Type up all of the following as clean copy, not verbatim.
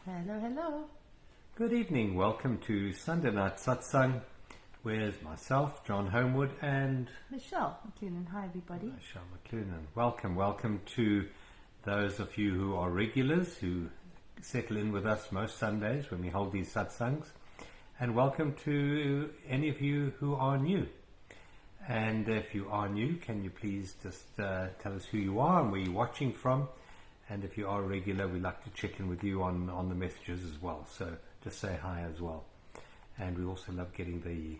Hello, hello. Good evening. Welcome to Sunday Night Satsang with myself, John Homewood, and Michelle McLennan. Hi, everybody. Michelle McLennan. Welcome to those of you who are regulars, who settle in with us most Sundays when we hold these satsangs, and welcome to any of you who are new. And if you are new, can you please just tell us who you are and where you're watching from? And if you are a regular, we'd like to check in with you on the messages as well. So just say hi as well. And we also love getting the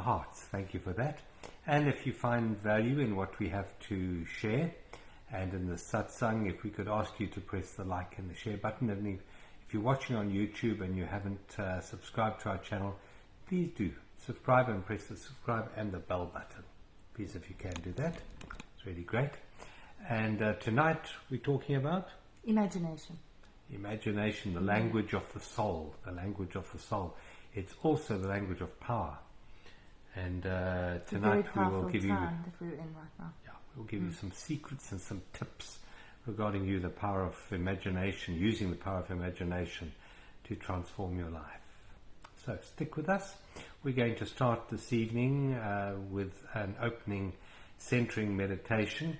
hearts. Thank you for that. And if you find value in what we have to share, and in the satsang, if we could ask you to press the like and the share button. And if you're watching on YouTube and you haven't subscribed to our channel, please do subscribe and press the subscribe and the bell button. Please, if you can do that. It's really great. And tonight we're talking about Imagination. Imagination, the language of the soul. The language of the soul. It's also the language of power. And tonight we will give you. That we're in right now. Yeah, we'll give you some secrets and some tips regarding the power of imagination, using the power of imagination to transform your life. So stick with us. We're going to start this evening with an opening centering meditation.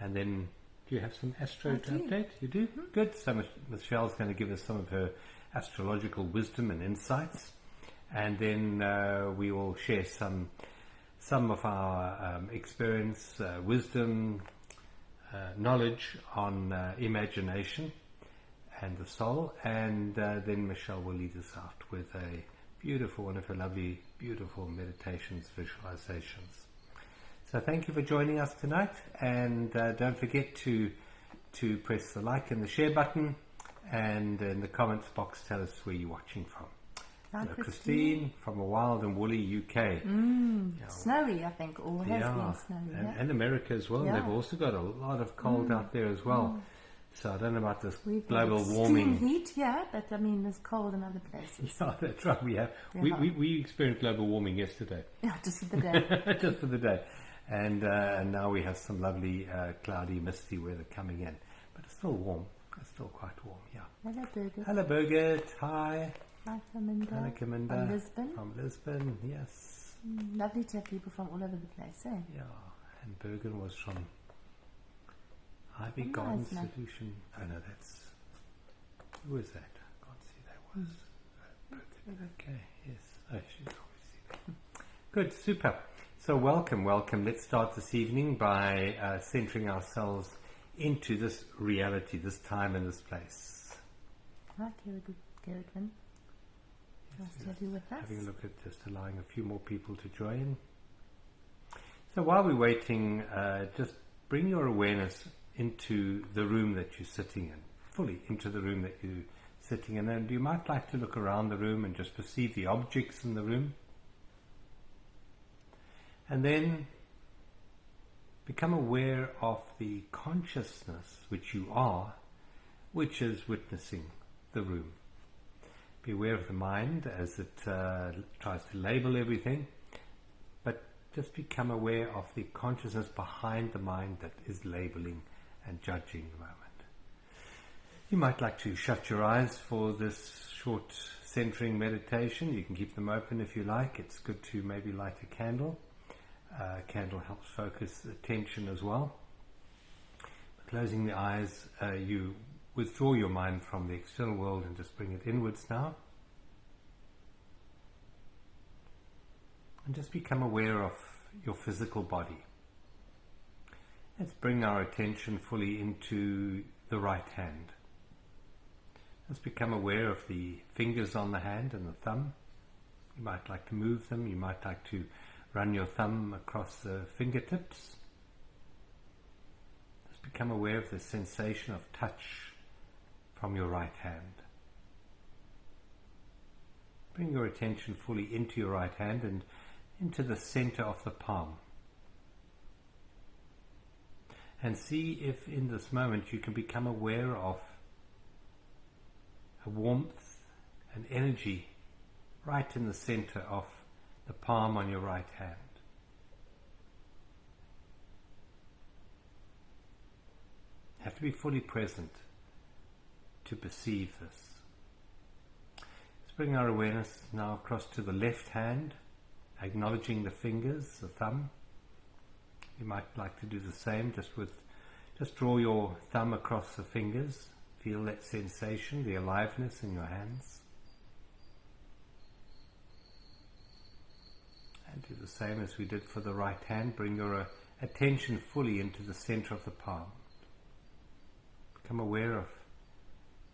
And then, do you have some astro to update? You do? Mm-hmm. Good. So Michelle's going to give us some of her astrological wisdom and insights. And then we will share some of our experience, wisdom, knowledge on imagination and the soul. And then Michelle will lead us out with a beautiful, one of her lovely, beautiful meditations, visualizations. So thank you for joining us tonight, and don't forget to press the like and the share button, and in the comments box tell us where you're watching from. Hi, Hello, Christine from a wild and woolly UK. Snowy, I think, or has been snowy. And America as well. Yeah. They've also got a lot of cold out there as well. So I don't know about this We've global got warming. heat, yeah, but I mean, there's cold in other places. Yeah, that's right. We have. We experienced global warming yesterday. Yeah, just for the day. Just for the day. And now we have some lovely cloudy, misty weather coming in. But it's still warm. It's still quite warm, yeah. Hello, Birgit. Hello, Birgit. Hi. Hi, Caminda. Hello, Caminda. From Lisbon. From Lisbon, yes. Lovely to have people from all over the place, eh? Yeah. And Bergen was from Ivy Garden Solution. Oh, no, that's... Who is that? I can't see that was. Bergen. Okay, yes. Oh, she's obviously there. Good, super. So welcome. Let's start this evening by centering ourselves into this reality, this time and this place. Hi, Kerrigan. Nice to have you with us. Having a look at just allowing a few more people to join. So while we're waiting, just bring your awareness into the room that you're sitting in, fully into the room that you're sitting in. And you might like to look around the room and just perceive the objects in the room. And then become aware of the consciousness which you are, which is witnessing the room. Be aware of the mind as it tries to label everything, but just become aware of the consciousness behind the mind that is labeling and judging the moment. You might like to shut your eyes for this short centering meditation. You can keep them open if you like. It's good to maybe light a candle. Candle helps focus attention as well. Closing the eyes, you withdraw your mind from the external world and just bring it inwards now. And just become aware of your physical body. Let's bring our attention fully into the right hand. Let's become aware of the fingers on the hand and the thumb. You might like to move them. You might like to run your thumb across the fingertips. Just become aware of the sensation of touch from your right hand. Bring your attention fully into your right hand and into the center of the palm. And see if in this moment you can become aware of a warmth and energy right in the center of the palm on your right hand. You have to be fully present to perceive this. bring our awareness now across to the left hand, acknowledging the fingers, the thumb. You might like to do the same, just draw your thumb across the fingers. Feel that sensation, the aliveness in your hands. And do the same as we did for the right hand. Bring your attention fully into the center of the palm. Become aware of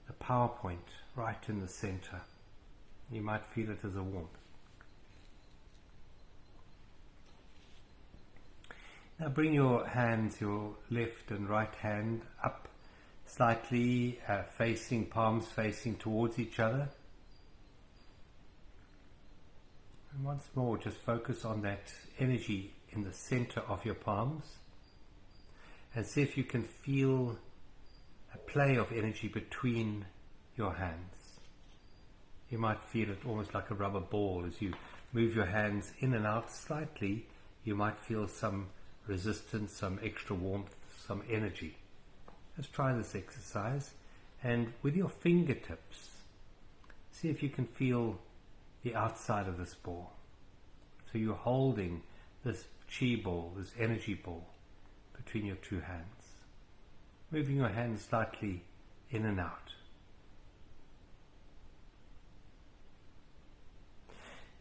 the power point right in the center. You might feel it as a warmth. Now bring your hands, your left and right hand, up slightly, palms facing towards each other. And once more, just focus on that energy in the center of your palms and see if you can feel a play of energy between your hands. You might feel it almost like a rubber ball. As you move your hands in and out slightly, you might feel some resistance, some extra warmth, some energy. Let's try this exercise, and with your fingertips, see if you can feel the outside of this ball. So you're holding this chi ball, this energy ball, between your two hands, moving your hands slightly in and out.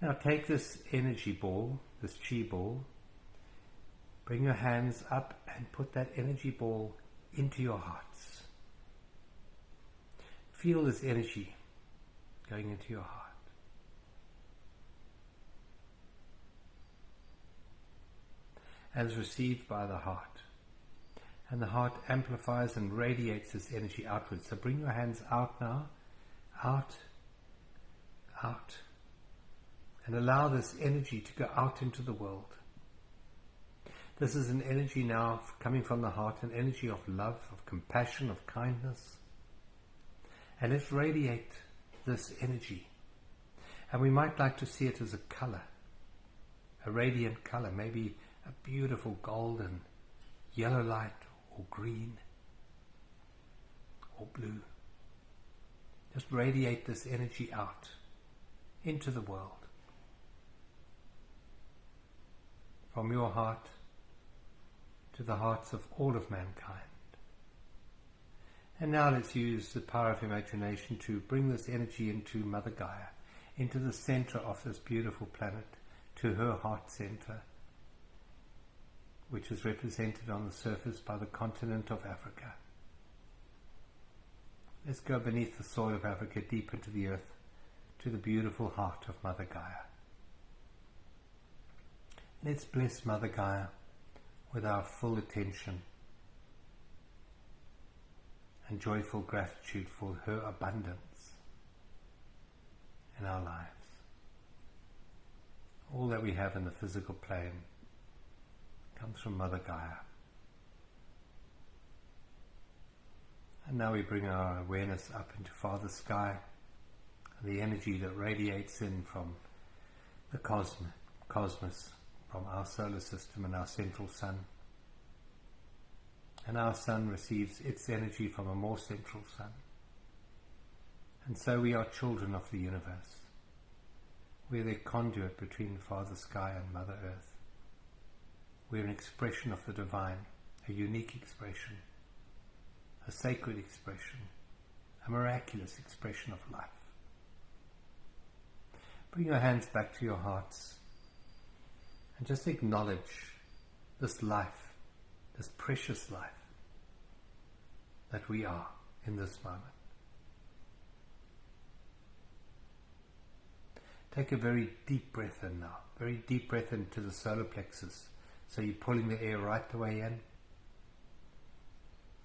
Now take this energy ball, this chi ball, bring your hands up and put that energy ball into your hearts. Feel this energy going into your heart. As received by the heart. And the heart amplifies and radiates this energy outwards. So bring your hands out now, out, out. And allow this energy to go out into the world. This is an energy now coming from the heart, an energy of love, of compassion, of kindness. And let's radiate this energy. And we might like to see it as a color, a radiant color, maybe a beautiful golden, yellow light, or green, or blue. Just radiate this energy out into the world. From your heart to the hearts of all of mankind. And now let's use the power of imagination to bring this energy into Mother Gaia, into the center of this beautiful planet, to her heart center, which is represented on the surface by the continent of Africa. Let's go beneath the soil of Africa, deep into the earth, to the beautiful heart of Mother Gaia. Let's bless Mother Gaia with our full attention and joyful gratitude for her abundance in our lives. All that we have in the physical plane comes from Mother Gaia. And now we bring our awareness up into Father Sky, the energy that radiates in from the cosmos, from our solar system and our central sun. And our sun receives its energy from a more central sun. And so we are children of the universe. We are the conduit between Father Sky and Mother Earth. We are an expression of the divine, a unique expression, a sacred expression, a miraculous expression of life. Bring your hands back to your hearts and just acknowledge this life, this precious life that we are in this moment. Take a very deep breath in now, very deep breath into the solar plexus. So you're pulling the air right the way in.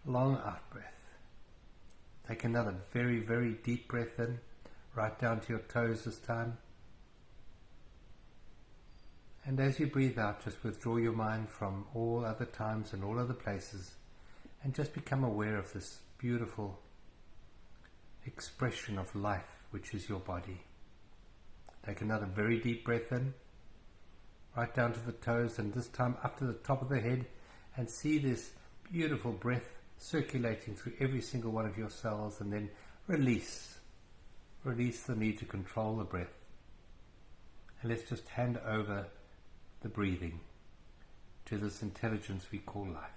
Long out breath. Take another very, very deep breath in, right down to your toes this time. And as you breathe out, just withdraw your mind from all other times and all other places and just become aware of this beautiful expression of life, which is your body. Take another very deep breath in, right down to the toes, and this time up to the top of the head, and see this beautiful breath circulating through every single one of your cells, and then release release the need to control the breath. And let's just hand over the breathing to this intelligence we call life.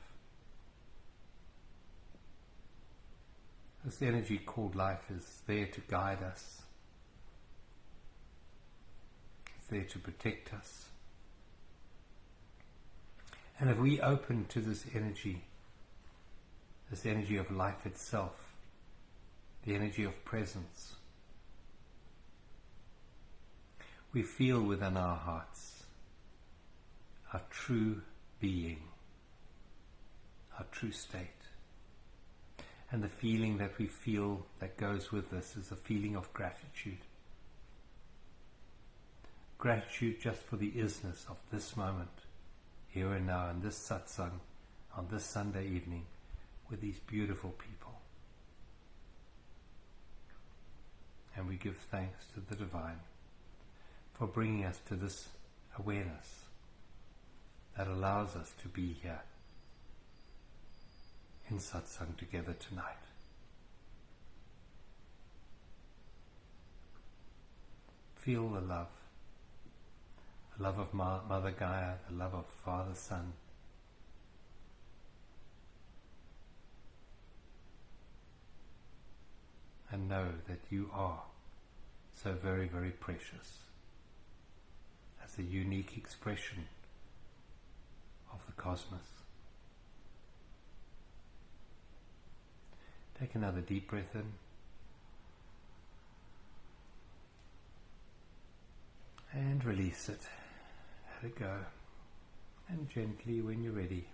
This energy called life is there to guide us. It's there to protect us. And if we open to this energy of life itself, the energy of presence, we feel within our hearts our true being, our true state. And the feeling that we feel that goes with this is a feeling of gratitude. Gratitude just for the isness of this moment, here and now, in this satsang, on this Sunday evening, with these beautiful people. And we give thanks to the Divine for bringing us to this awareness that allows us to be here in satsang together tonight. Feel the love of Mother Gaia, the love of Father Son. And know that you are so very, very precious as a unique expression of the cosmos. Take another deep breath in. And release it. Let it go. And gently, when you're ready,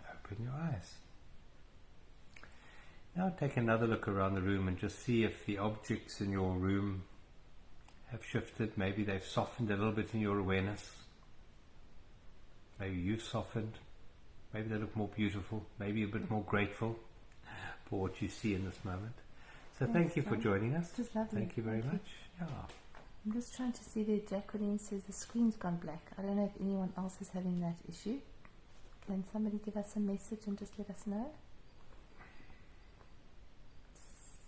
open your eyes. Now take another look around the room and just see if the objects in your room have shifted. Maybe they've softened a little bit in your awareness. Maybe you've softened. Maybe they look more beautiful. Maybe a bit more grateful for what you see in this moment. So thank you for joining us. Just lovely. Thank you very much. Yeah. I'm just trying to see there. Jacqueline says the screen's gone black. I don't know if anyone else is having that issue. Can somebody give us a message and just let us know?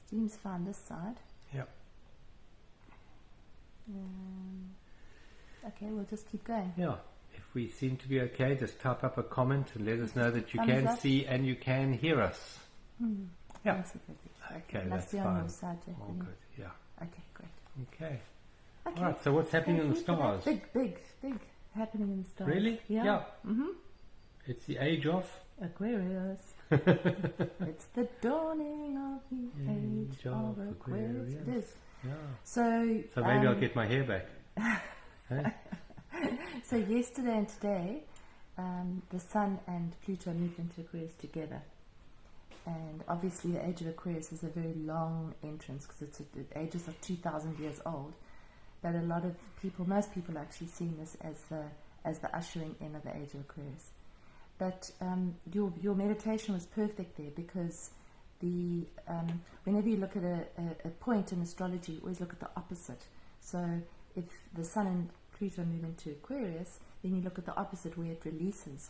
Seems fine this side. Yep. Okay, we'll just keep going. Yeah. If we seem to be okay, just type up a comment and let us know that you Thumbs can up. see and you can hear us. Yeah. Okay, Must that's be fine. on your side, All Jacqueline. good. Yeah. Okay, great. Okay. Okay. All right. So what's happening in the Thank you for stars? that. Big happening in the stars. Really? Yeah. It's the age of Aquarius. It's the dawning of the age of Aquarius. It is. Yeah. So maybe I'll get my hair back. Hey? So yesterday and today, the Sun and Pluto moved into Aquarius together. And obviously the age of Aquarius is a very long entrance because the ages are 2,000 years old. But a lot of people, most people are actually seeing this as the ushering in of the age of Aquarius. But your meditation was perfect there because whenever you look at a point in astrology, you always look at the opposite. So if the Sun and Pluto move into Aquarius, then you look at the opposite where it releases.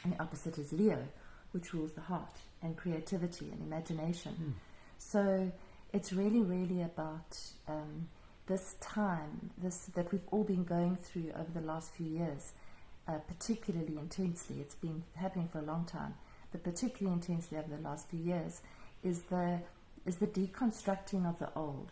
And the opposite is Leo, which rules the heart and creativity and imagination. So it's really, really about this time, that we've all been going through over the last few years, particularly intensely. It's been happening for a long time, but particularly intensely over the last few years, is the deconstructing of the old,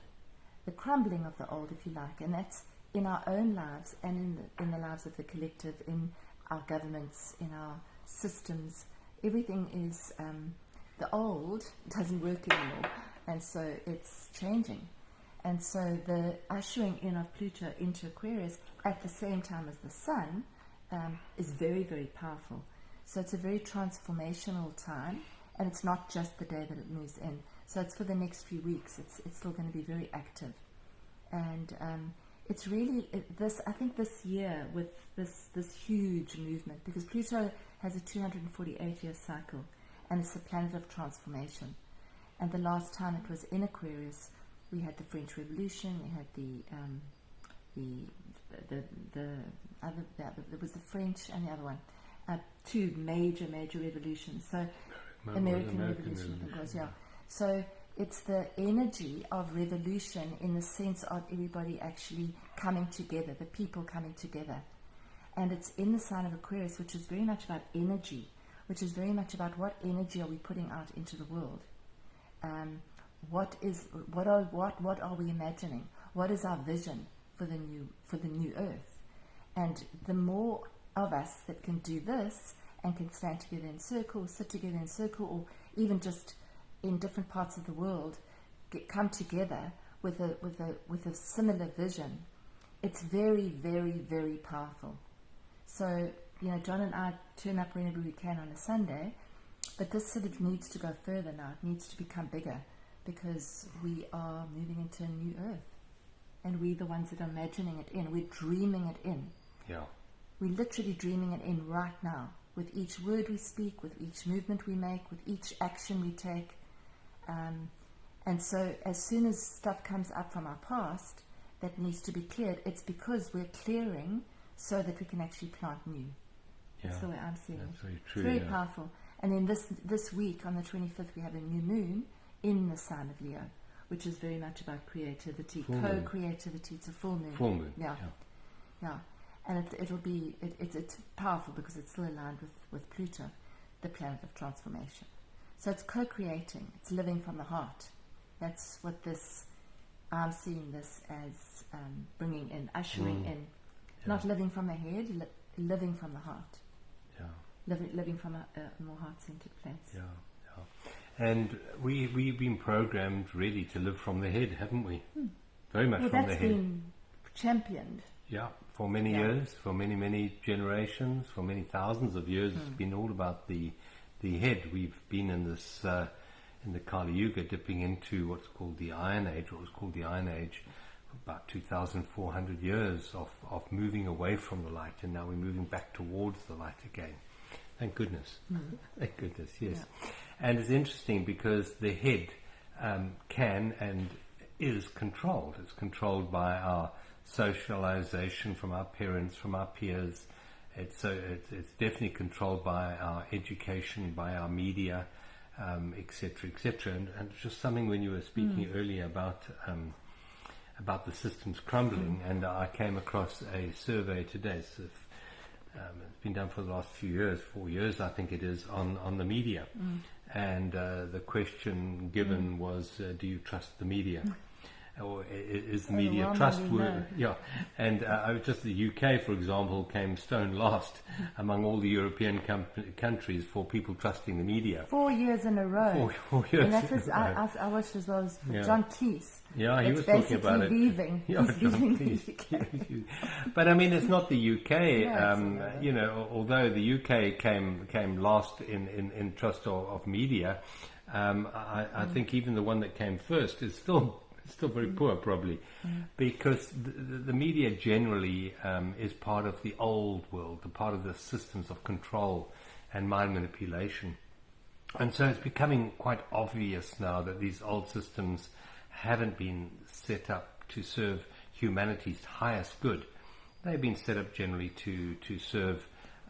the crumbling of the old, if you like, and that's in our own lives and in the lives of the collective, in our governments, in our systems. Everything is the old doesn't work anymore, and so it's changing. And so the ushering in of Pluto into Aquarius at the same time as the Sun is very, very powerful. So it's a very transformational time, and it's not just the day that it moves in. So it's for the next few weeks. It's still going to be very active, and it's really this. I think this year with this huge movement, because Pluto has a 248-year cycle, and it's the planet of transformation. And the last time it was in Aquarius, we had the French Revolution. We had there was the French and the other one, two major revolutions. So American Revolution, I think it was, yeah. So It's the energy of revolution in the sense of everybody actually coming together, the people coming together. And it's in the sign of Aquarius, which is very much about energy, which is very much about what energy are we putting out into the world. What are we imagining? What is our vision for the new earth? And the more of us that can do this and can stand together in circle, or sit together in circle, or even just in different parts of the world, come together with a similar vision, it's very, very, very powerful. So, John and I turn up whenever we can on a Sunday, but this sort of needs to go further now. It needs to become bigger, because we are moving into a new earth, and we're the ones that are imagining it in. We're dreaming it in. Yeah. We're literally dreaming it in right now, with each word we speak, with each movement we make, with each action we take. And so as soon as stuff comes up from our past that needs to be cleared, it's because we're clearing so that we can actually plant new. Yeah. That's the way I'm seeing That's it. very true. It's very yeah. powerful. And then this week, on the 25th, we have a new moon in the sign of Leo, which is very much about creativity, co-creativity. It's a full moon. Full moon. Yeah. And it's powerful because it's still aligned with Pluto, the planet of transformation. So it's co-creating. It's living from the heart. That's what I'm seeing this as bringing in, ushering in. Yeah. Not living from the head, living from the heart. Yeah. Living from a more heart-centered place. Yeah. And we've been programmed really to live from the head, haven't we? Very much from the head. That's been championed. Yeah, for many years, for many generations, for many thousands of years, it's been all about the head. We've been in this in the Kali Yuga, dipping into what's called the Iron Age, what was called the Iron Age, for about 2,400 years of moving away from the light, and now we're moving back towards the light again. Thank goodness. Thank goodness, yes. Yeah. And it's interesting because the head can and is controlled. It's controlled by our socialization from our parents, from our peers. It's definitely controlled by our education, by our media, etc., etc. And just something when you were speaking earlier about the systems crumbling, and I came across a survey today. So it's been done for the last few years, 4 years, I think it is, on the media. And the question given was, do you trust the media? Or is the media trustworthy? Yeah, and just the UK, for example, came stone last among all the European countries for people trusting the media. 4 years in a row. 4 years. And that was I watched as well as John Cleese. Yeah, he was talking about it. Leaving. Yeah, He's leaving the UK. But I mean, it's not the UK. Although the UK came last in trust of media, I think even the one that came first is still very poor, probably, because the media generally is part of the old world, a part of the systems of control and mind manipulation. And so it's becoming quite obvious now that these old systems haven't been set up to serve humanity's highest good. They've been set up generally to serve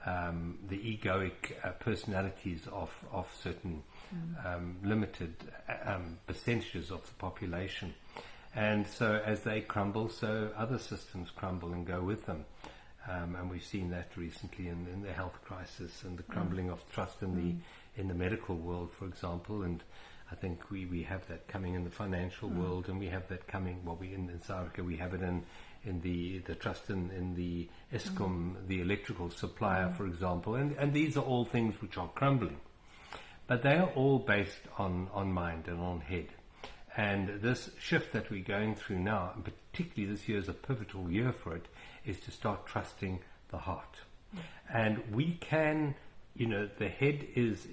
the egoic personalities of certain limited percentages of the population. And so as they crumble, so other systems crumble and go with them. And we've seen that recently in the health crisis and the crumbling of trust in the medical world, for example. And I think we have that coming in the financial world, and we have that coming, in South Africa, we have it in the trust in the Eskom, the electrical supplier, for example. And these are all things which are crumbling. But they are all based on mind and on head. And this shift that we're going through now, and particularly this year is a pivotal year for it, is to start trusting the heart. And we can, the head is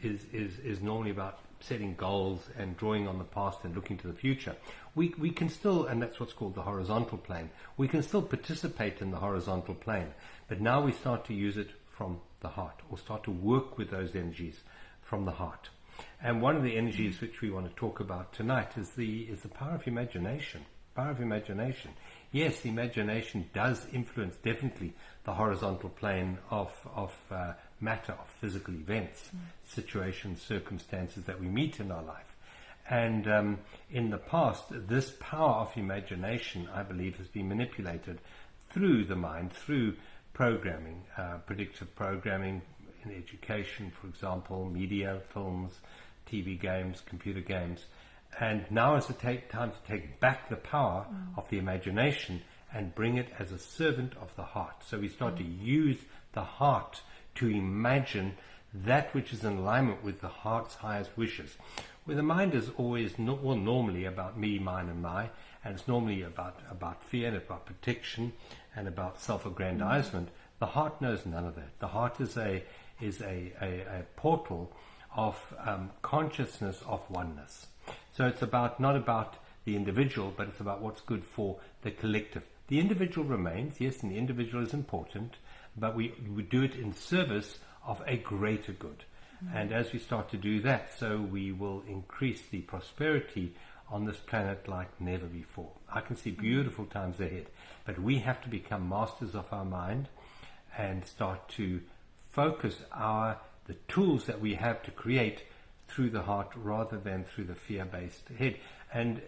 normally about setting goals and drawing on the past and looking to the future. We can still, and that's what's called the horizontal plane, we can still participate in the horizontal plane, but now we start to use it from the heart, or start to work with those energies from the heart. And one of the energies which we want to talk about tonight is the power of imagination. Power of imagination. Yes, imagination does influence definitely the horizontal plane of matter, of physical events, situations, circumstances that we meet in our life. And in the past, this power of imagination, I believe, has been manipulated through the mind, through programming, predictive programming in education, for example, media, films, TV games, computer games. And now is the time to take back the power of the imagination and bring it as a servant of the heart. So we start to use the heart to imagine that which is in alignment with the heart's highest wishes. Where the mind is always normally about me, mine and my, and it's normally about fear and about protection and about self-aggrandizement. The heart knows none of that. The heart is a portal of consciousness of oneness. So it's not about the individual, but it's about what's good for the collective. The individual remains, yes, and the individual is important, but we do it in service of a greater good. And as we start to do that, so we will increase the prosperity on this planet like never before. I can see beautiful times ahead, but we have to become masters of our mind and start to focus the tools that we have to create through the heart rather than through the fear-based head. And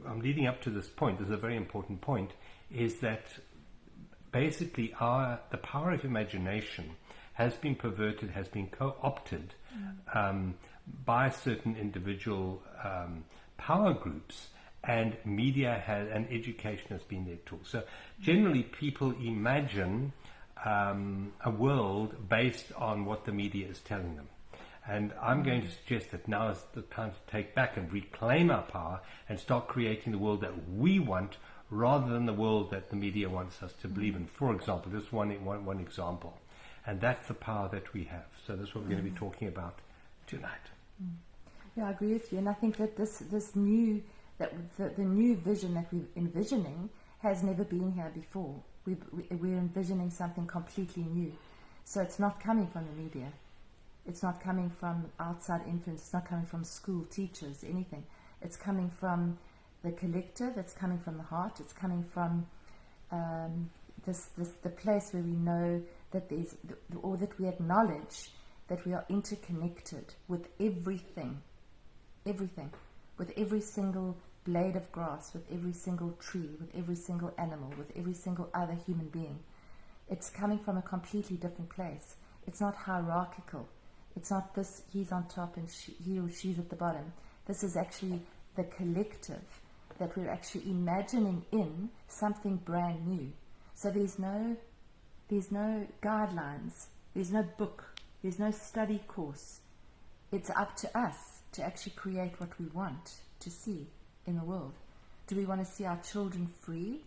I'm leading up to this point. This is a very important point, is that basically the power of imagination has been perverted, has been co-opted by certain individual power groups, and media and education has been their tool. So generally people imagine a world based on what the media is telling them. And I'm going to suggest that now is the time to take back and reclaim our power and start creating the world that we want rather than the world that the media wants us to believe in. For example, just one example. And that's the power that we have. So that's what we're going to be talking about tonight. Yeah, I agree with you. And I think that the new vision that we're envisioning has never been here before. We're envisioning something completely new. So it's not coming from the media. It's not coming from outside influence. It's not coming from school, teachers, anything. It's coming from the collective. It's coming from the heart. It's coming from the place where we know that or that we acknowledge that we are interconnected with everything, with every single blade of grass, with every single tree, with every single animal, with every single other human being. It's coming from a completely different place. It's not hierarchical. It's not this, he's on top and he or she's at the bottom. This is actually the collective that we're actually imagining in something brand new. So there's no guidelines, there's no book, there's no study course. It's up to us to actually create what we want to see in the world. Do we want to see our children free?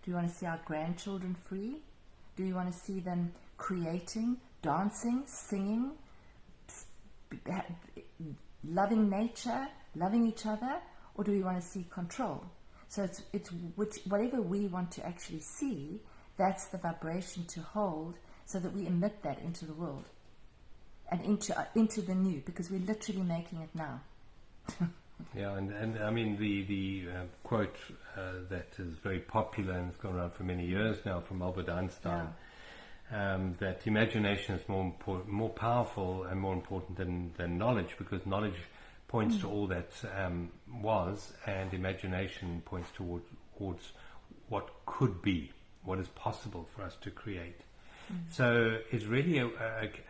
Do we want to see our grandchildren free? Do we want to see them creating, dancing, singing, loving nature, loving each other? Or do we want to see control? So it's whatever we want to actually see, that's the vibration to hold, so that we emit that into the world and into the new, because we're literally making it now. Yeah, and I mean the quote that is very popular and has gone around for many years now from Albert Einstein, that imagination is more powerful and more important than knowledge, because knowledge points to all that was, and imagination points towards what could be, what is possible for us to create. So it's really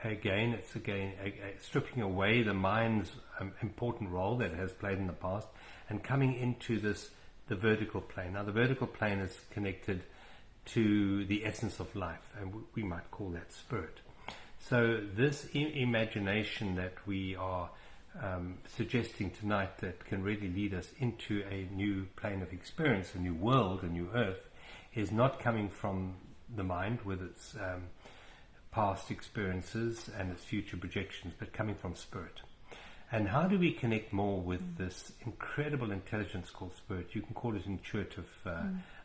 again stripping away the mind's important role that it has played in the past and coming into the vertical plane. Now the vertical plane is connected to the essence of life, and we might call that spirit. So this imagination that we are suggesting tonight, that can really lead us into a new plane of experience, a new world, a new earth, is not coming from the mind with its past experiences and its future projections, but coming from spirit. And how do we connect more with this incredible intelligence called spirit? You can call it intuitive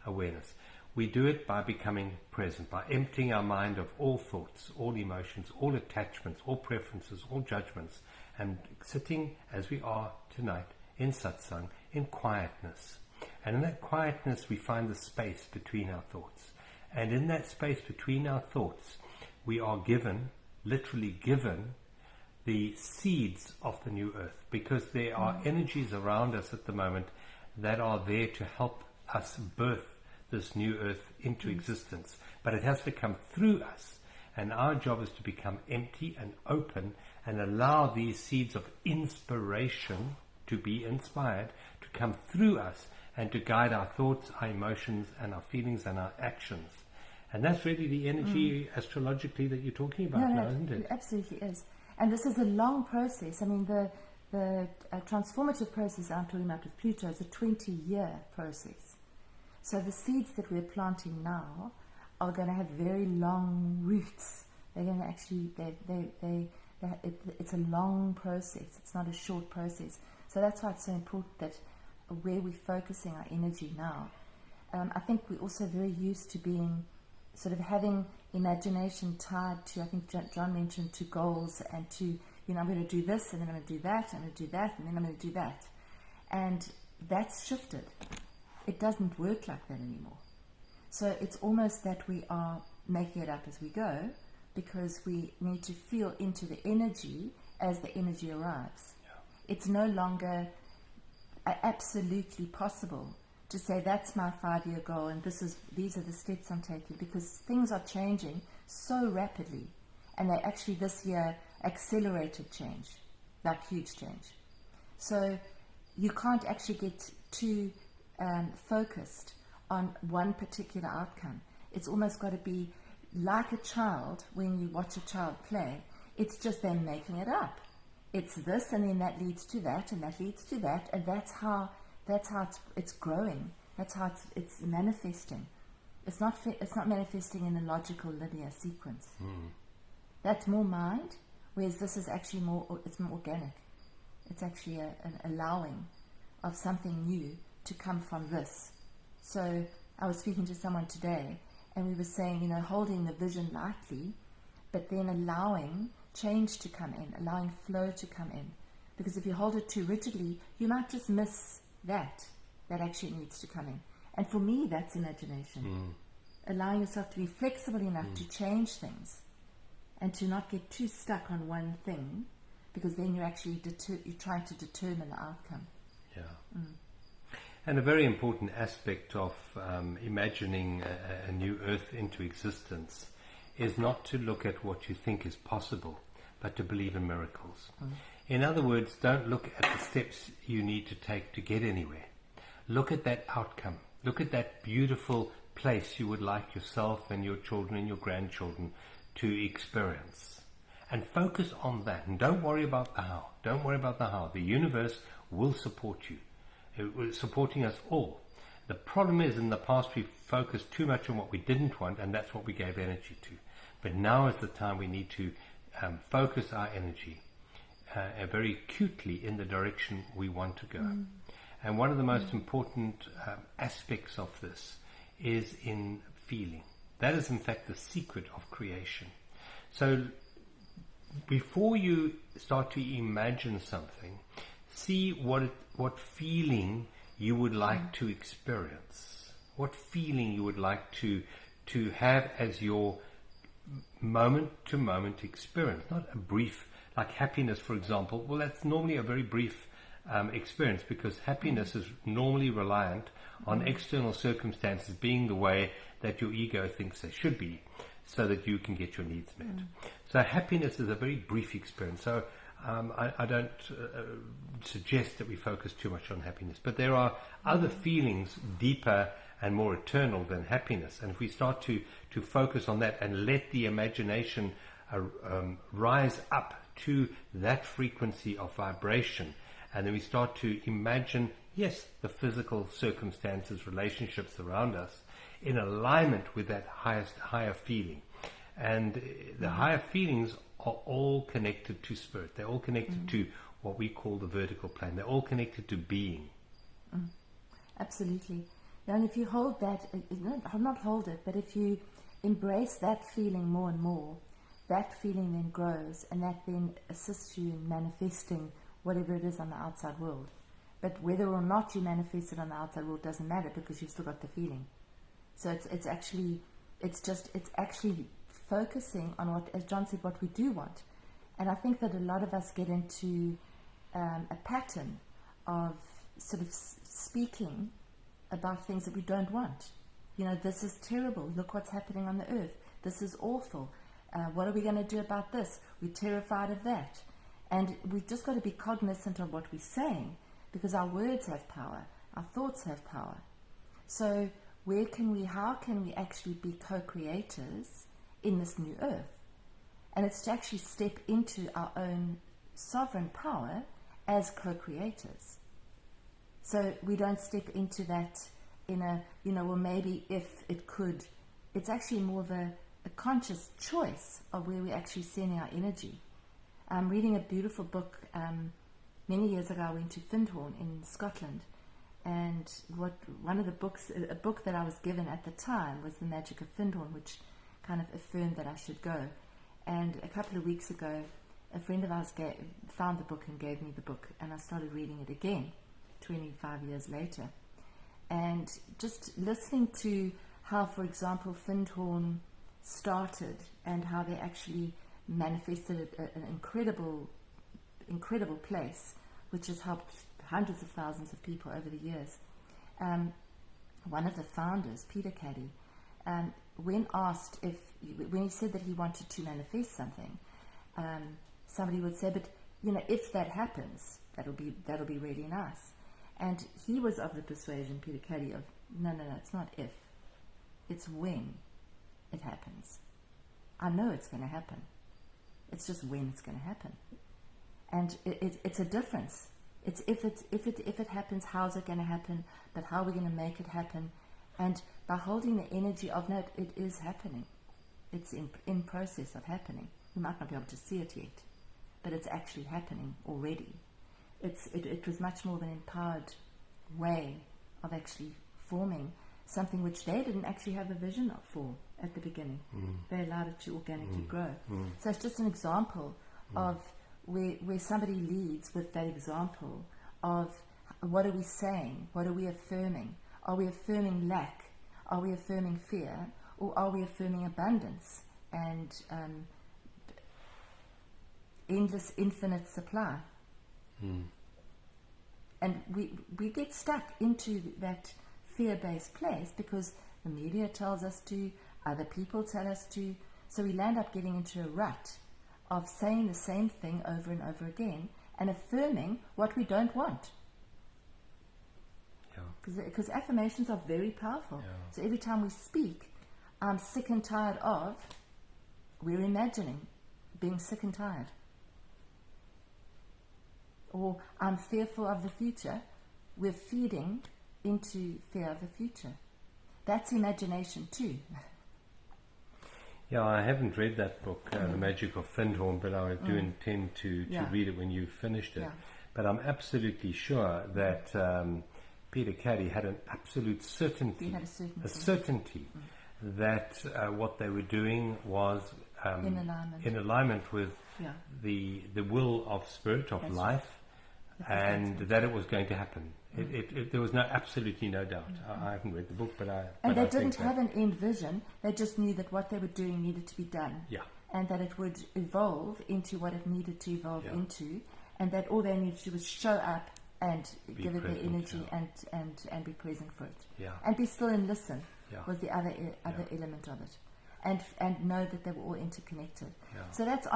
awareness. We do it by becoming present, by emptying our mind of all thoughts, all emotions, all attachments, all preferences, all judgments, and sitting as we are tonight in satsang, in quietness. And in that quietness we find the space between our thoughts. And in that space between our thoughts we are given, literally given, the seeds of the new earth, because there are energies around us at the moment that are there to help us birth this new earth into existence. But it has to come through us, and our job is to become empty and open and allow these seeds of inspiration to be inspired, to come through us and to guide our thoughts, our emotions, and our feelings and our actions. And that's really the energy astrologically that you're talking about now, isn't it? It absolutely is. And this is a long process. I mean, the transformative process I'm talking about with Pluto is a 20-year process. So the seeds that we're planting now are going to have very long roots. They're going to actually, it's a long process. It's not a short process. So that's why it's so important that where we're focusing our energy now. I think we're also very used to being, sort of having imagination tied to, I think John mentioned, to goals and to, you know, I'm going to do this and then I'm going to do that, I'm going to do that and then I'm going to do that. And that's shifted. It doesn't work like that anymore. So it's almost that we are making it up as we go, because we need to feel into the energy as the energy arrives. Yeah. It's no longer absolutely possible to say that's my 5-year goal and these are the steps I'm taking, because things are changing so rapidly, and they actually this year accelerated change, like huge change. So you can't actually get too focused on one particular outcome. It's almost got to be like a child. When you watch a child play, it's just them making it up. It's this, and then that leads to that, and that leads to that, and that's how it's growing. That's how it's manifesting. It's not manifesting in a logical linear sequence. That's more mind, whereas this is actually it's more organic. It's actually an allowing of something new to come from this. So I was speaking to someone today, and we were saying, you know, holding the vision lightly, but then allowing change to come in, allowing flow to come in. Because if you hold it too rigidly, you might just miss that actually needs to come in. And for me, that's imagination. Allowing yourself to be flexible enough to change things and to not get too stuck on one thing, because then you're actually you're trying to determine the outcome. Yeah. And a very important aspect of imagining a new earth into existence is not to look at what you think is possible, but to believe in miracles. In other words, don't look at the steps you need to take to get anywhere. Look at that outcome. Look at that beautiful place you would like yourself and your children and your grandchildren to experience. And focus on that. And don't worry about the how. Don't worry about the how. The universe will support you. It was supporting us all. The problem is, in the past we focused too much on what we didn't want, and that's what we gave energy to. But now is the time we need to focus our energy very acutely in the direction we want to go. And one of the most important aspects of this is in feeling. That is, in fact, the secret of creation. So before you start to imagine something, see what feeling you would like to experience. What feeling you would like to have as your moment-to-moment experience. Not a brief, like happiness, for example. Well, that's normally a very brief experience, because happiness is normally reliant on external circumstances being the way that your ego thinks they should be, so that you can get your needs met. So happiness is a very brief experience. So I don't suggest that we focus too much on happiness, but there are other feelings deeper and more eternal than happiness. And if we start to focus on that and let the imagination rise up to that frequency of vibration, and then we start to imagine, yes, the physical circumstances, relationships around us in alignment with that higher feeling. And the higher feelings are all connected to spirit. They're all connected to what we call the vertical plane. They're all connected to being. Absolutely. And if you hold that, not hold it, but if you embrace that feeling more and more, that feeling then grows, and that then assists you in manifesting whatever it is on the outside world. But whether or not you manifest it on the outside world doesn't matter, because you've still got the feeling. So it's actually focusing on what, as John said, what we do want, And I think that a lot of us get into a pattern of sort of speaking about things that we don't want. You know, this is terrible. Look what's happening on the earth. This is awful. What are we going to do about this? We're terrified of that. And we've just got to be cognizant of what we're saying, because our words have power. Our thoughts have power. So how can we actually be co-creators in this new earth? And it's to actually step into our own sovereign power as co-creators. So we don't step into that in a, well, maybe if it could. It's actually more of a conscious choice of where we're actually sending our energy. I'm reading a beautiful book. Many years ago I went to Findhorn in Scotland, and a book that I was given at the time was The Magic of Findhorn, which kind of affirmed that I should go. And a couple of weeks ago, a friend of ours found the book and gave me the book, and I started reading it again 25 years later. And just listening to how, for example, Findhorn started and how they actually manifested an incredible place, which has helped hundreds of thousands of people over the years. One of the founders, Peter Caddy, when he said that he wanted to manifest something, somebody would say, but if that happens, that'll be really nice. And he was of the persuasion, Peter Caddy, of no, it's not if, it's when it happens. I know it's going to happen. It's just when it's going to happen. And it's a difference. It's if it happens, how's it going to happen? But how are we going to make it happen? And by holding the energy of no, it is happening. It's in process of happening. We might not be able to see it yet, but it's actually happening already. It was much more of an empowered way of actually forming something which they didn't actually have a vision for at the beginning. They allowed it to organically grow. So it's just an example of where somebody leads with that example of what are we saying, what are we affirming? Are we affirming lack? Are we affirming fear? Or are we affirming abundance and endless, infinite supply? And we get stuck into that fear-based place because the media tells us to, other people tell us to, so we land up getting into a rut of saying the same thing over and over again and affirming what we don't want. Because affirmations are very powerful. So every time we speak, I'm sick and tired of, we're imagining being sick and tired. Or I'm fearful of the future, we're feeding into fear of the future. That's imagination too. Yeah, I haven't read that book, The Magic of Findhorn, but I do intend to read it when you've finished it. But I'm absolutely sure that Peter Caddy had an absolute certainty, that what they were doing was in alignment with the will of spirit, of life, and that it was going to happen. There was absolutely no doubt. I haven't read the book, but they didn't have an end vision. They just knew that what they were doing needed to be done, and that it would evolve into what it needed to evolve into, and that all they needed to do was show up and give it their energy and be present for it, and be still and listen was the other element of it, and know that they were all interconnected. So that's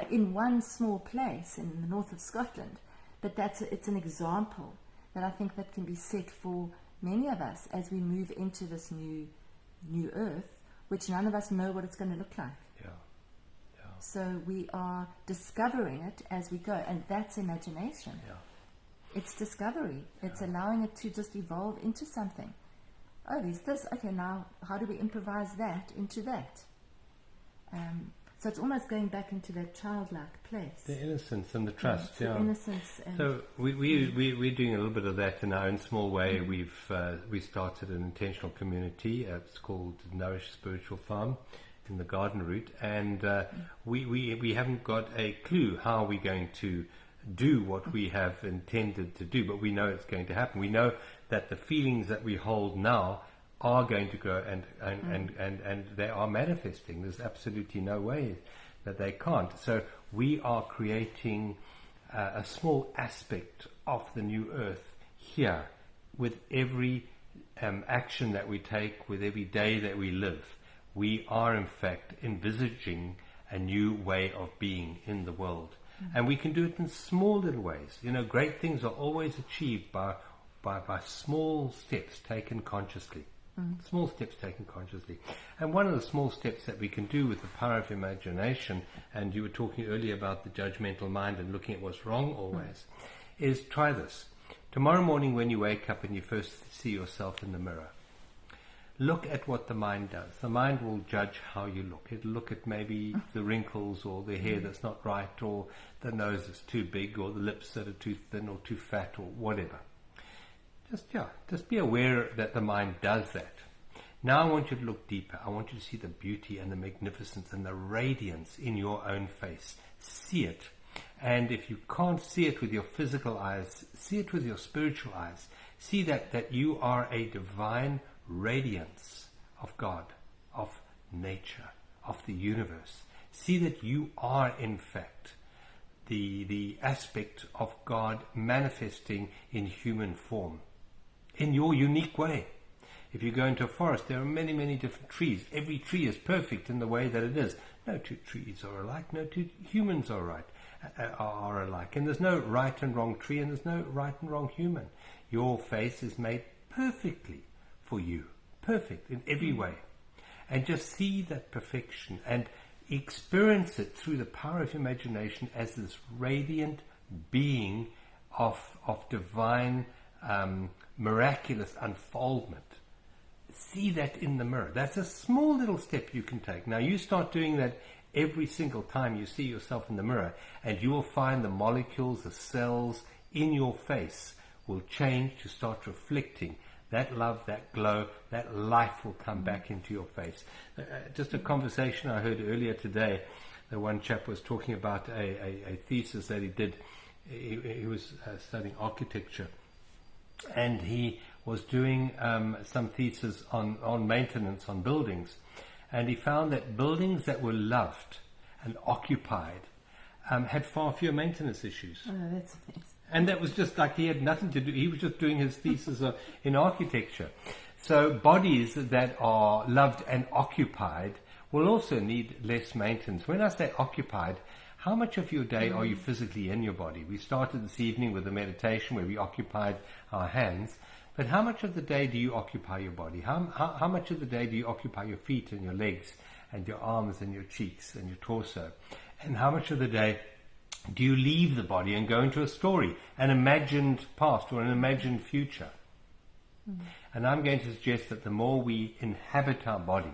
in one small place in the north of Scotland, but it's an example that I think that can be set for many of us as we move into this new earth, which none of us know what it's going to look like. So we are discovering it as we go, and that's imagination. It's discovery. It's allowing it to just evolve into something. Oh, there's this. Okay, now how do we improvise that into that? So it's almost going back into that childlike place. The innocence and the trust, The innocence. And so we're doing a little bit of that in our own small way. We started an intentional community. It's called Nourish Spiritual Farm in the Garden Route. And we haven't got a clue how we're going to do what we have intended to do, but we know it's going to happen. We know that the feelings that we hold now are going to grow and they are manifesting. There's absolutely no way that they can't. So we are creating a small aspect of the new earth here with every action that we take, with every day that we live. We are in fact envisaging a new way of being in the world. And we can do it in small little ways. You know, great things are always achieved by small steps taken consciously. Small steps taken consciously. And one of the small steps that we can do with the power of imagination, and you were talking earlier about the judgmental mind and looking at what's wrong always, is try this. Tomorrow morning when you wake up and you first see yourself in the mirror, look at what the mind does. The mind will judge how you look. It'll look at maybe the wrinkles or the hair that's not right, or the nose that's too big, or the lips that are too thin or too fat, or whatever. Just be aware that the mind does that. Now I want you to look deeper. I want you to see the beauty and the magnificence and the radiance in your own face. See it. And if you can't see it with your physical eyes, see it with your spiritual eyes. See that you are a divine radiance of God, of nature, of the universe. See that you are in fact the aspect of God manifesting in human form, in your unique way. If you go into a forest, there are many, many different trees. Every tree is perfect in the way that it is. No two trees are alike. No two humans are alike. And there's no right and wrong tree, and there's no right and wrong human. Your face is made perfectly for you. Perfect in every way. And just see that perfection and experience it through the power of imagination as this radiant being of divine miraculous unfoldment. See that in the mirror. That's a small little step you can take. Now you start doing that every single time you see yourself in the mirror, and you will find the molecules, the cells in your face will change to start reflecting that love, that glow, that life will come back into your face. Just a conversation I heard earlier today. The one chap was talking about a thesis that he did. He was studying architecture, and he was doing some thesis on maintenance on buildings, and he found that buildings that were loved and occupied had far fewer maintenance issues. Oh, that's amazing. And that was just like he had nothing to do. He was just doing his thesis in architecture. So bodies that are loved and occupied will also need less maintenance. When I say occupied, how much of your day are you physically in your body? We started this evening with a meditation where we occupied our hands. But how much of the day do you occupy your body? How much of the day do you occupy your feet and your legs and your arms and your cheeks and your torso? And how much of the day do you leave the body and go into a story, an imagined past or an imagined future? And I'm going to suggest that the more we inhabit our body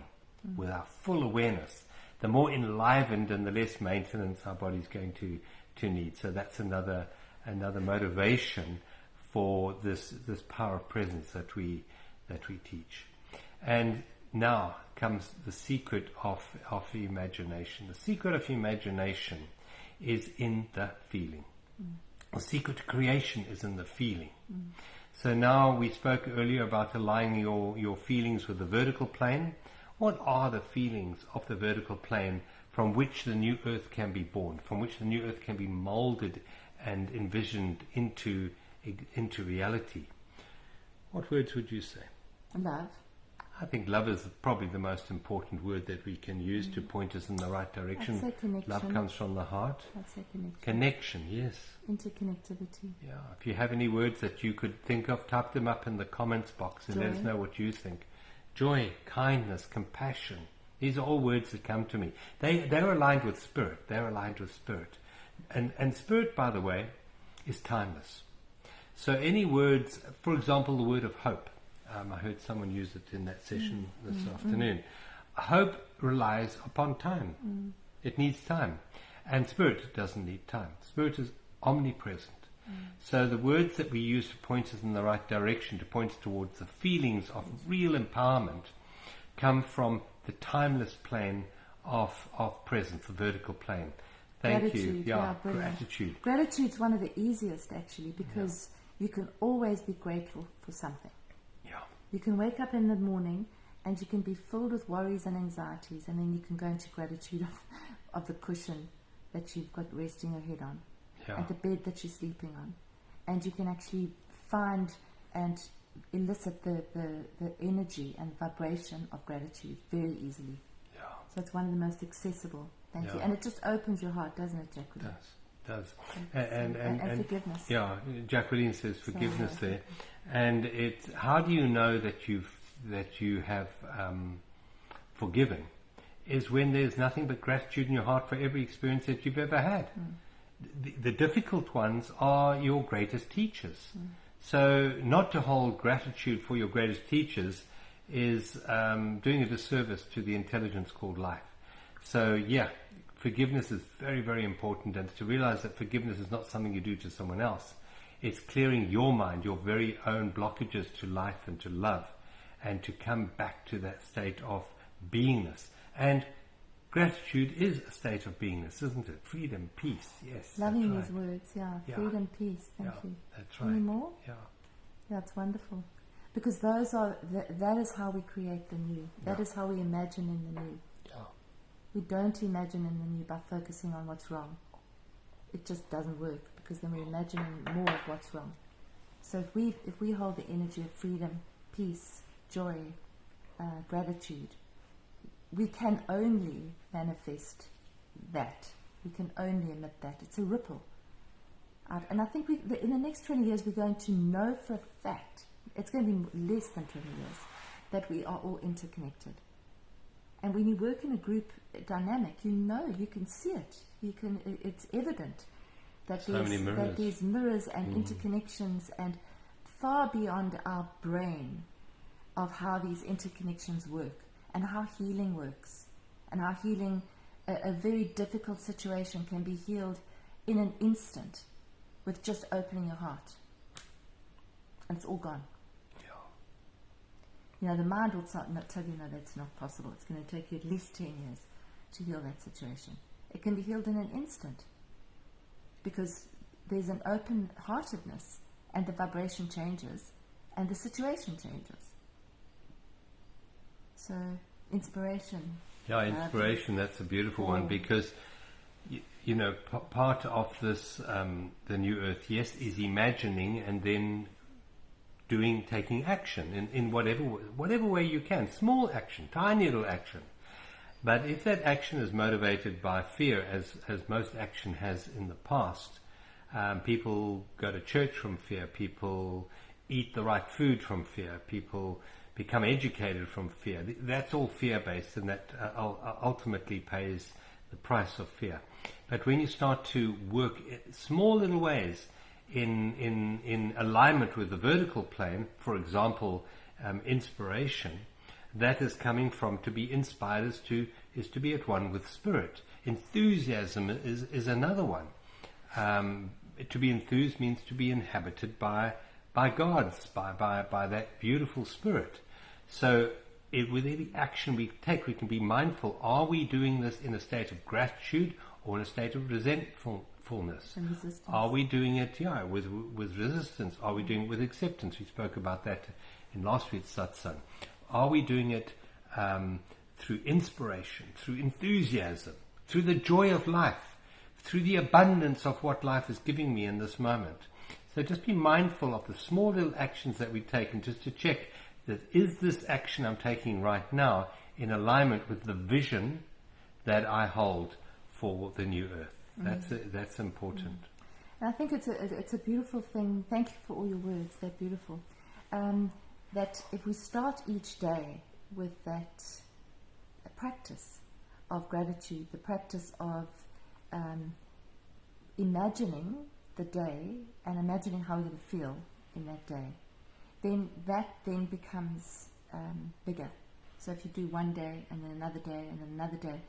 with our full awareness, the more enlivened and the less maintenance our body is going to need. So that's another motivation for this power of presence that we teach. And now comes the secret of imagination. The secret of imagination is in the feeling. The secret to creation is in the feeling. So now we spoke earlier about aligning your feelings with the vertical plane. What are the feelings of the vertical plane from which the new earth can be born, from which the new earth can be molded and envisioned into reality? What words would you say? Love. I think love is probably the most important word that we can use to point us in the right direction. I'd say connection. Love comes from the heart. I'd say connection. Connection, yes. Interconnectivity. Yeah. If you have any words that you could think of, type them up in the comments box and let us know what you think. Joy, kindness, compassion. These are all words that come to me. They're aligned with spirit. They're aligned with spirit. And spirit, by the way, is timeless. So any words, for example, the word of hope. I heard someone use it in that session this afternoon. Hope relies upon time. It needs time. And spirit doesn't need time. Spirit is omnipresent. So the words that we use to point us in the right direction, to point us towards the feelings of real empowerment, come from the timeless plane of presence, the vertical plane. Thank you. Yeah, gratitude. Gratitude's one of the easiest, actually, because you can always be grateful for something. Yeah. You can wake up in the morning and you can be filled with worries and anxieties, and then you can go into gratitude of of the cushion that you've got resting your head on, Yeah. and the bed that you're sleeping on. And you can actually find and elicit the energy and vibration of gratitude very easily. Yeah. So it's one of the most accessible. Thank you. Yeah. And it just opens your heart, doesn't it, Jacqueline? Does. And forgiveness. Yeah, Jacqueline says forgiveness there. And it's, how do you know that you have forgiven? Is when there's nothing but gratitude in your heart for every experience that you've ever had. The difficult ones are your greatest teachers. So not to hold gratitude for your greatest teachers is doing a disservice to the intelligence called life. So yeah, forgiveness is very, very important, and to realize that forgiveness is not something you do to someone else. It's clearing your mind, your very own blockages to life and to love, and to come back to that state of beingness. And gratitude is a state of beingness, isn't it? Freedom, peace, yes. Loving that's these right. words, yeah. Yeah. Freedom, peace, thank Yeah, you. that's right. Any more? Yeah. Yeah, it's wonderful. Because those are, that is how we create the new. That Yeah. is how we imagine in the new. Yeah. We don't imagine in the new by focusing on what's wrong. It just doesn't work, because then we're imagining more of what's wrong. So if we hold the energy of freedom, peace, joy, gratitude, we can only manifest that. We can only emit that. It's a ripple. And I think in the next 20 years we're going to know for a fact, it's going to be less than 20 years, that we are all interconnected. And when you work in a group dynamic, you can see it. It's evident that So many mirrors. that there's mirrors and interconnections, and far beyond our brain, of how these interconnections work and how healing works, and how healing, a very difficult situation can be healed in an instant with just opening your heart, and it's all gone. You know, the mind will tell you, no, that's not possible. It's going to take you at least 10 years to heal that situation. It can be healed in an instant, because there's an open-heartedness, and the vibration changes, and the situation changes. So, inspiration. Yeah, inspiration, that's a beautiful one, because, you know, part of this, the new earth, yes, is imagining and then taking action in whatever way you can. Small action, tiny little action. But if that action is motivated by fear, as most action has in the past, people go to church from fear, people eat the right food from fear, people become educated from fear. That's all fear-based, and that ultimately pays the price of fear. But when you start to work small little ways in alignment with the vertical plane, for example, inspiration, that is coming from to be inspired is to be at one with spirit. Enthusiasm is another one. To be enthused means to be inhabited by gods, by that beautiful spirit. So with every action we take, we can be mindful, are we doing this in a state of gratitude or in a state of resentfulness? And resistance. Are we doing it with resistance? Are we doing it with acceptance? We spoke about that in last week's Satsang. Are we doing it through inspiration, through enthusiasm, through the joy of life, through the abundance of what life is giving me in this moment? So just be mindful of the small little actions that we take, and just to check that is this action I'm taking right now in alignment with the vision that I hold for the new earth. That's important. And I think it's a beautiful thing. Thank you for all your words. They're beautiful. That if we start each day with that practice of gratitude, the practice of imagining the day and imagining how we're going to feel in that day, then that then becomes bigger. So if you do one day and then another day and then another day,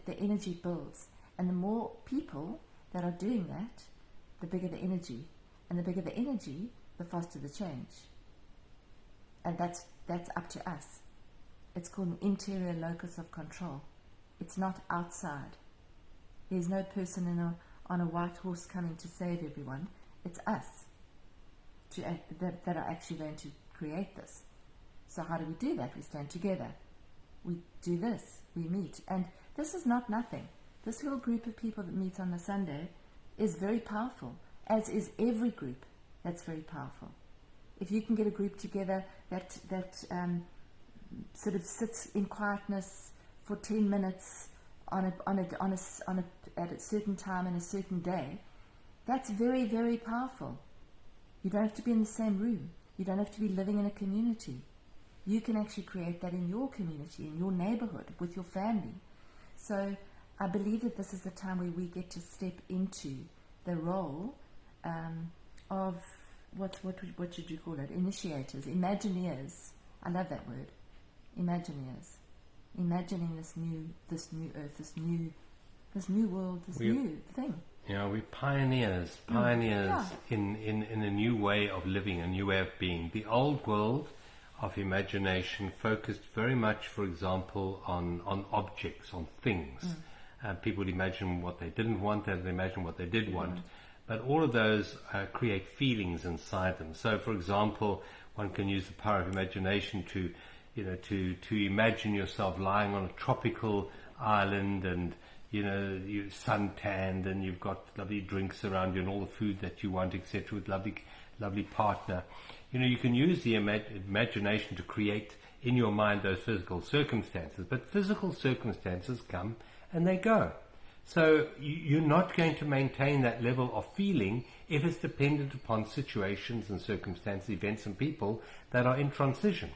the energy builds. And the more people that are doing that, the bigger the energy. And the bigger the energy, the faster the change. And that's up to us. It's called an interior locus of control. It's not outside. There's no person on a white horse coming to save everyone. It's us that are actually going to create this. So how do we do that? We stand together. We do this. We meet. And this is not nothing. this little group of people that meet on a Sunday is very powerful, as is every group that's very powerful. If you can get a group together that sort of sits in quietness for 10 minutes at a certain time and a certain day, that's very, very powerful. You don't have to be in the same room. You don't have to be living in a community. You can actually create that in your community, in your neighborhood, with your family. So I believe that this is the time where we get to step into the role of what should you call it? Initiators, Imagineers. I love that word, Imagineers. Imagining this new earth, this new world, this new thing. Yeah, we're pioneers in a new way of living, a new way of being. The old world of imagination focused very much, for example, on objects, on things. People would imagine what they didn't want and they imagine what they did want. But all of those create feelings inside them. So, for example, one can use the power of imagination to imagine yourself lying on a tropical island and, you're sun-tanned and you've got lovely drinks around you and all the food that you want, etc., with lovely partner. You can use the imagination to create in your mind those physical circumstances. But physical circumstances come and they go. So you're not going to maintain that level of feeling if it's dependent upon situations and circumstances, events and people that are in transition.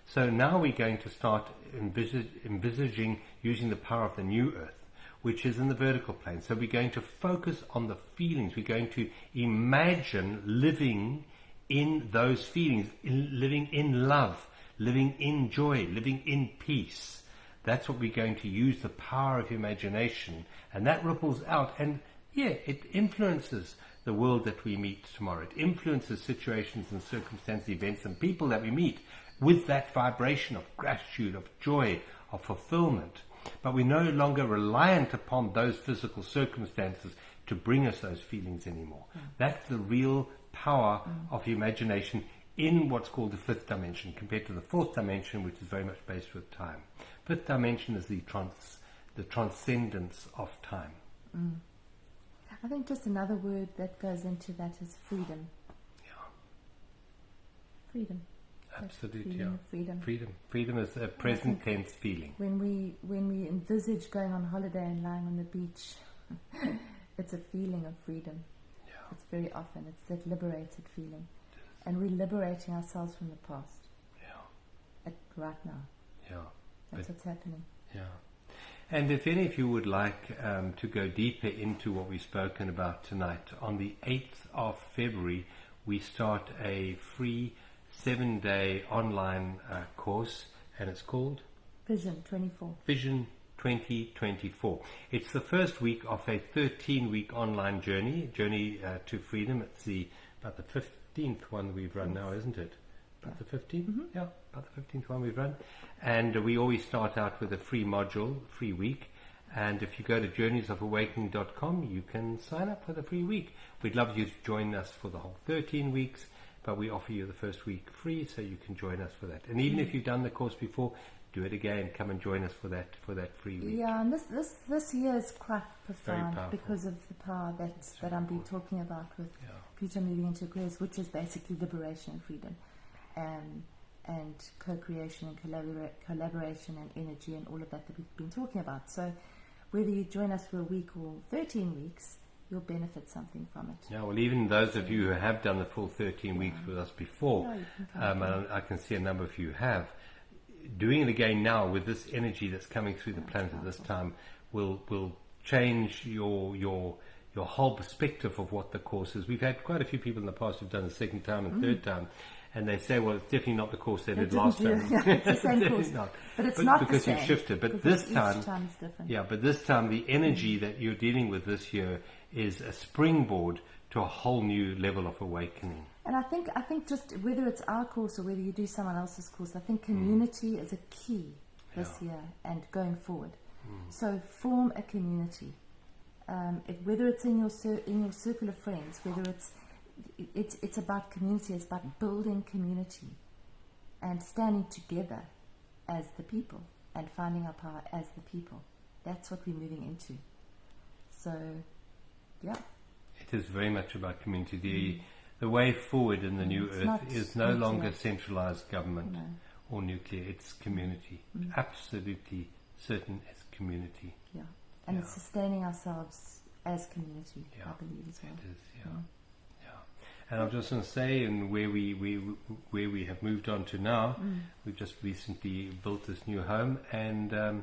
So now we're going to start envisaging using the power of the new earth, which is in the vertical plane. So we're going to focus on the feelings. We're going to imagine living in those feelings, living in love, living in joy, living in peace. That's what we're going to use, the power of imagination. And that ripples out. And it influences the world that we meet tomorrow. It influences situations and circumstances, events and people that we meet with that vibration of gratitude, of joy, of fulfillment. But we're no longer reliant upon those physical circumstances to bring us those feelings anymore. That's the real power of imagination in what's called the fifth dimension, compared to the fourth dimension, which is very much based with time. Fifth dimension is the transcendence of time. I think just another word that goes into that is freedom. Yeah. Freedom. Absolutely, Freedom. Freedom is a present tense feeling. When we envisage going on holiday and lying on the beach, it's a feeling of freedom. Yeah. It's very often, it's that liberated feeling. And we're liberating ourselves from the past. Yeah. Right now. Yeah. That's what's happening. Yeah. And if any of you would like to go deeper into what we've spoken about tonight, on the 8th of February, we start a free 7-day online course, and it's called Vision 24. Vision 2024. It's the first week of a 13-week online journey to freedom. It's about the 15th one we've run now, isn't it? About the 15th? Mm-hmm. Yeah, about the 15th one we've run. And we always start out with a free module, free week. And if you go to journeysofawakening.com, you can sign up for the free week. We'd love you to join us for the whole 13 weeks, but we offer you the first week free, so you can join us for that. And even if you've done the course before, do it again. Come and join us for that free week. Yeah, and this year is quite profound because of the power that I'm been talking about with Pluto moving into Aquarius, which is basically liberation and freedom, and co-creation and collaboration and energy and all of that we've been talking about. So whether you join us for a week or 13 weeks, you'll benefit something from it. Yeah, well, even those of you who have done the full 13 weeks with us before, and I can see a number of you have, doing it again now with this energy that's coming through the planet at this time will change your whole perspective of what the course is. We've had quite a few people in the past who've done the second time and third time, and they say, well, it's definitely not the course they did last time. It's the same course. But it's not because the same. You've shifted. But this time, is different. Yeah, but this time the energy that you're dealing with this year is a springboard to a whole new level of awakening. And I think just whether it's our course or whether you do someone else's course, I think community is a key this year and going forward. So form a community. Whether it's in your circle of friends, whether it's about community, it's about building community and standing together as the people and finding our power as the people. That's what we're moving into. So, yeah. It is very much about community. The way forward in the new Earth is no longer centralized government or nuclear. It's community. Absolutely certain it's community. Yeah. And it's sustaining ourselves as community, I believe as well. It is, yeah. And I'm just going to say, and where we have moved on to now, we've just recently built this new home, and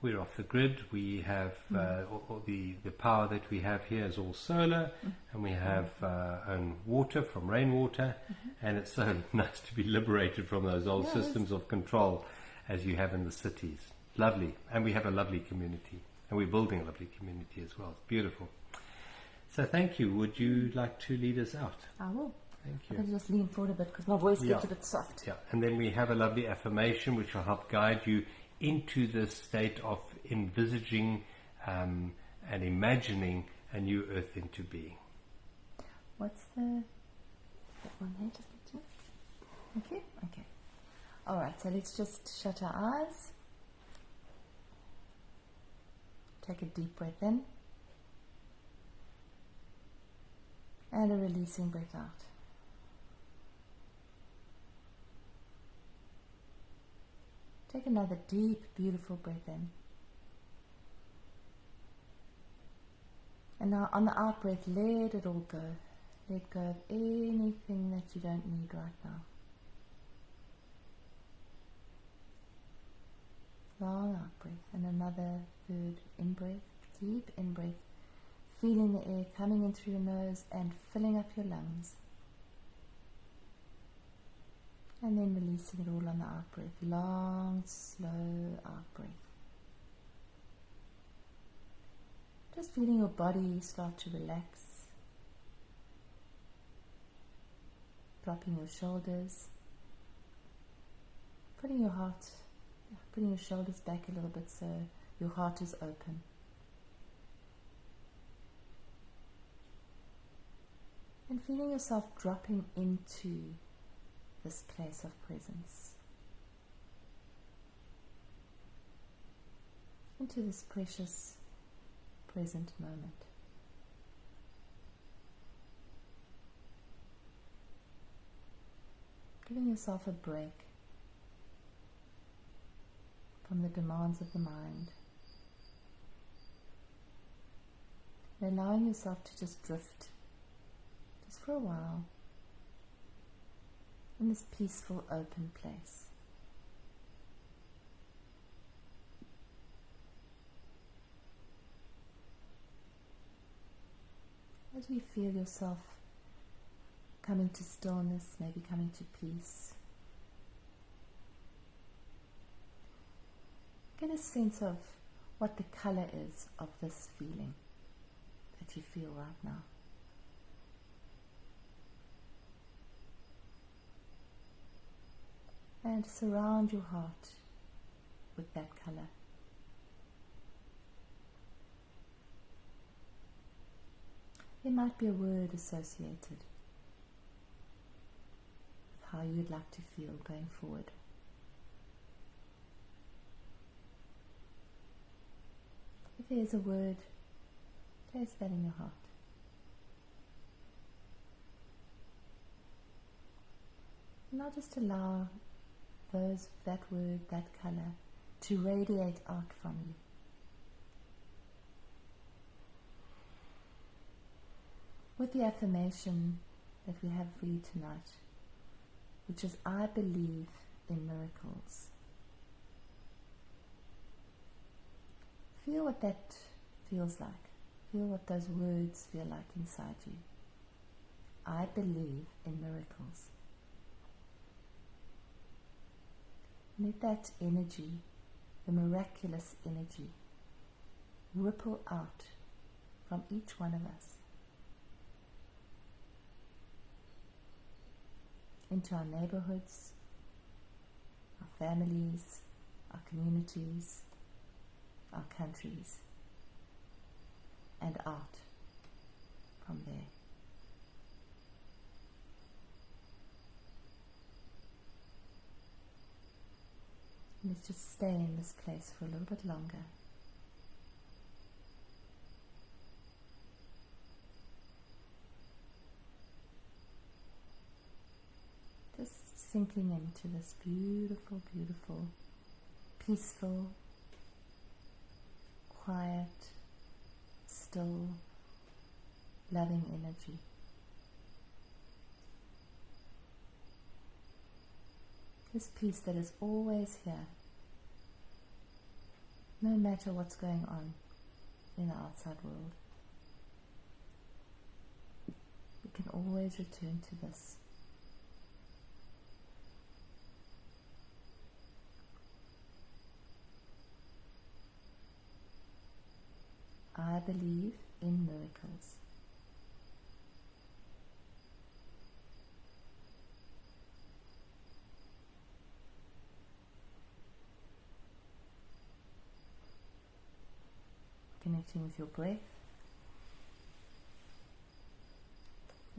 we're off the grid. We have all the power that we have here is all solar, and we have own water from rainwater, and it's so nice to be liberated from those old systems of control as you have in the cities. Lovely, and we have a lovely community, and we're building a lovely community as well. It's beautiful. So thank you. Would you like to lead us out? I will. Thank you. I can just lean forward a bit because my voice gets a bit soft. Yeah, and then we have a lovely affirmation which will help guide you into this state of envisaging and imagining a new earth into being. What's that one here? Just okay. Okay. All right. So let's just shut our eyes. Take a deep breath in. And a releasing breath out. Take another deep, beautiful breath in. And now on the out breath, let it all go. Let go of anything that you don't need right now. Long out breath and another third in breath, deep in breath. Feeling the air coming in through your nose and filling up your lungs. And then releasing it all on the out breath. Long, slow out breath. Just feeling your body start to relax. Dropping your shoulders. Putting your shoulders back a little bit so your heart is open. And feeling yourself dropping into this place of presence, into this precious present moment. Giving yourself a break from the demands of the mind, and allowing yourself to just drift for a while in this peaceful, open place. As you feel yourself coming to stillness, maybe coming to peace, get a sense of what the color is of this feeling that you feel right now. And surround your heart with that color. There might be a word associated with how you'd like to feel going forward. If there is a word, place that in your heart. Now just allow that word, that color, to radiate out from you. With the affirmation that we have for you tonight, which is, I believe in miracles. Feel what that feels like. Feel what those words feel like inside you. I believe in miracles. Let that energy, the miraculous energy, ripple out from each one of us into our neighborhoods, our families, our communities, our countries, and out from there. Let's just stay in this place for a little bit longer. sinking into this beautiful, beautiful, peaceful, quiet, still, loving energy. This peace that is always here, no matter what's going on in the outside world. We can always return to this. I believe in miracles. Connecting with your breath.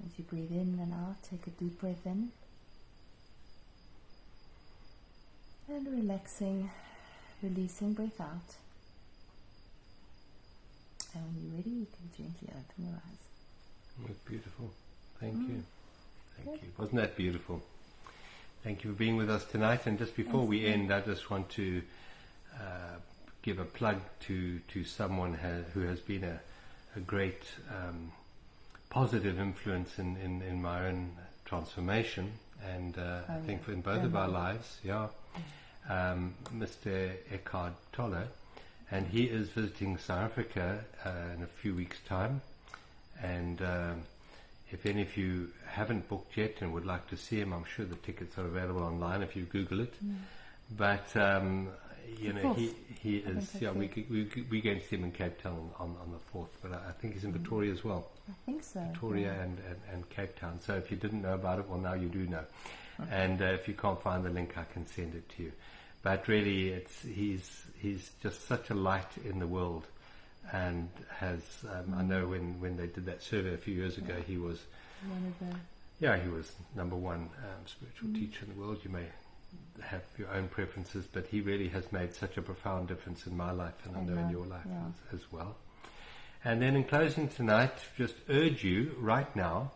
As you breathe in and out, take a deep breath in. And relaxing, releasing breath out. And when you're ready, you can gently open your eyes. That's beautiful. Thank you. Thank you. Wasn't that beautiful? Thank you for being with us tonight. And just before we end, I just want to give a plug to someone who has been a great positive influence in my own transformation, and I think in both of our lives, Mr. Eckhart Tolle, and he is visiting South Africa in a few weeks' time, and if any of you haven't booked yet and would like to see him, I'm sure the tickets are available online if you Google it. But you know, he is. Yeah, we're going to see him in Cape Town on the 4th, but I think he's in Pretoria as well. I think so. Pretoria and Cape Town. So if you didn't know about it, well, now you do know. And if you can't find the link, I can send it to you. But really, he's just such a light in the world, and has. I know when they did that survey a few years ago, he was one of the. Yeah, he was number one spiritual teacher in the world. You may have your own preferences, but he really has made such a profound difference in my life, and I know in your life as well. And then in closing tonight, just urge you right now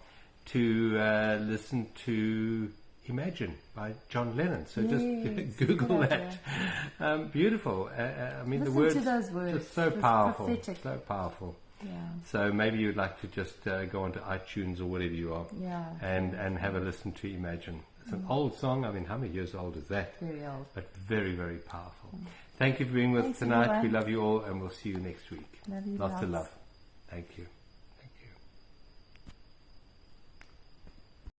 to listen to Imagine by John Lennon. So just Google that. Beautiful. I mean, listen the words, to those words. Just so powerful. Prophetic. So powerful. Yeah. So maybe you'd like to just go onto iTunes or whatever you are, and have a listen to Imagine. It's an old song. I mean, how many years old is that? Very old. But very, very powerful. Thank you for being with us tonight. Everyone. We love you all, and we'll see you next week. Love you. Lots of love. Thank you.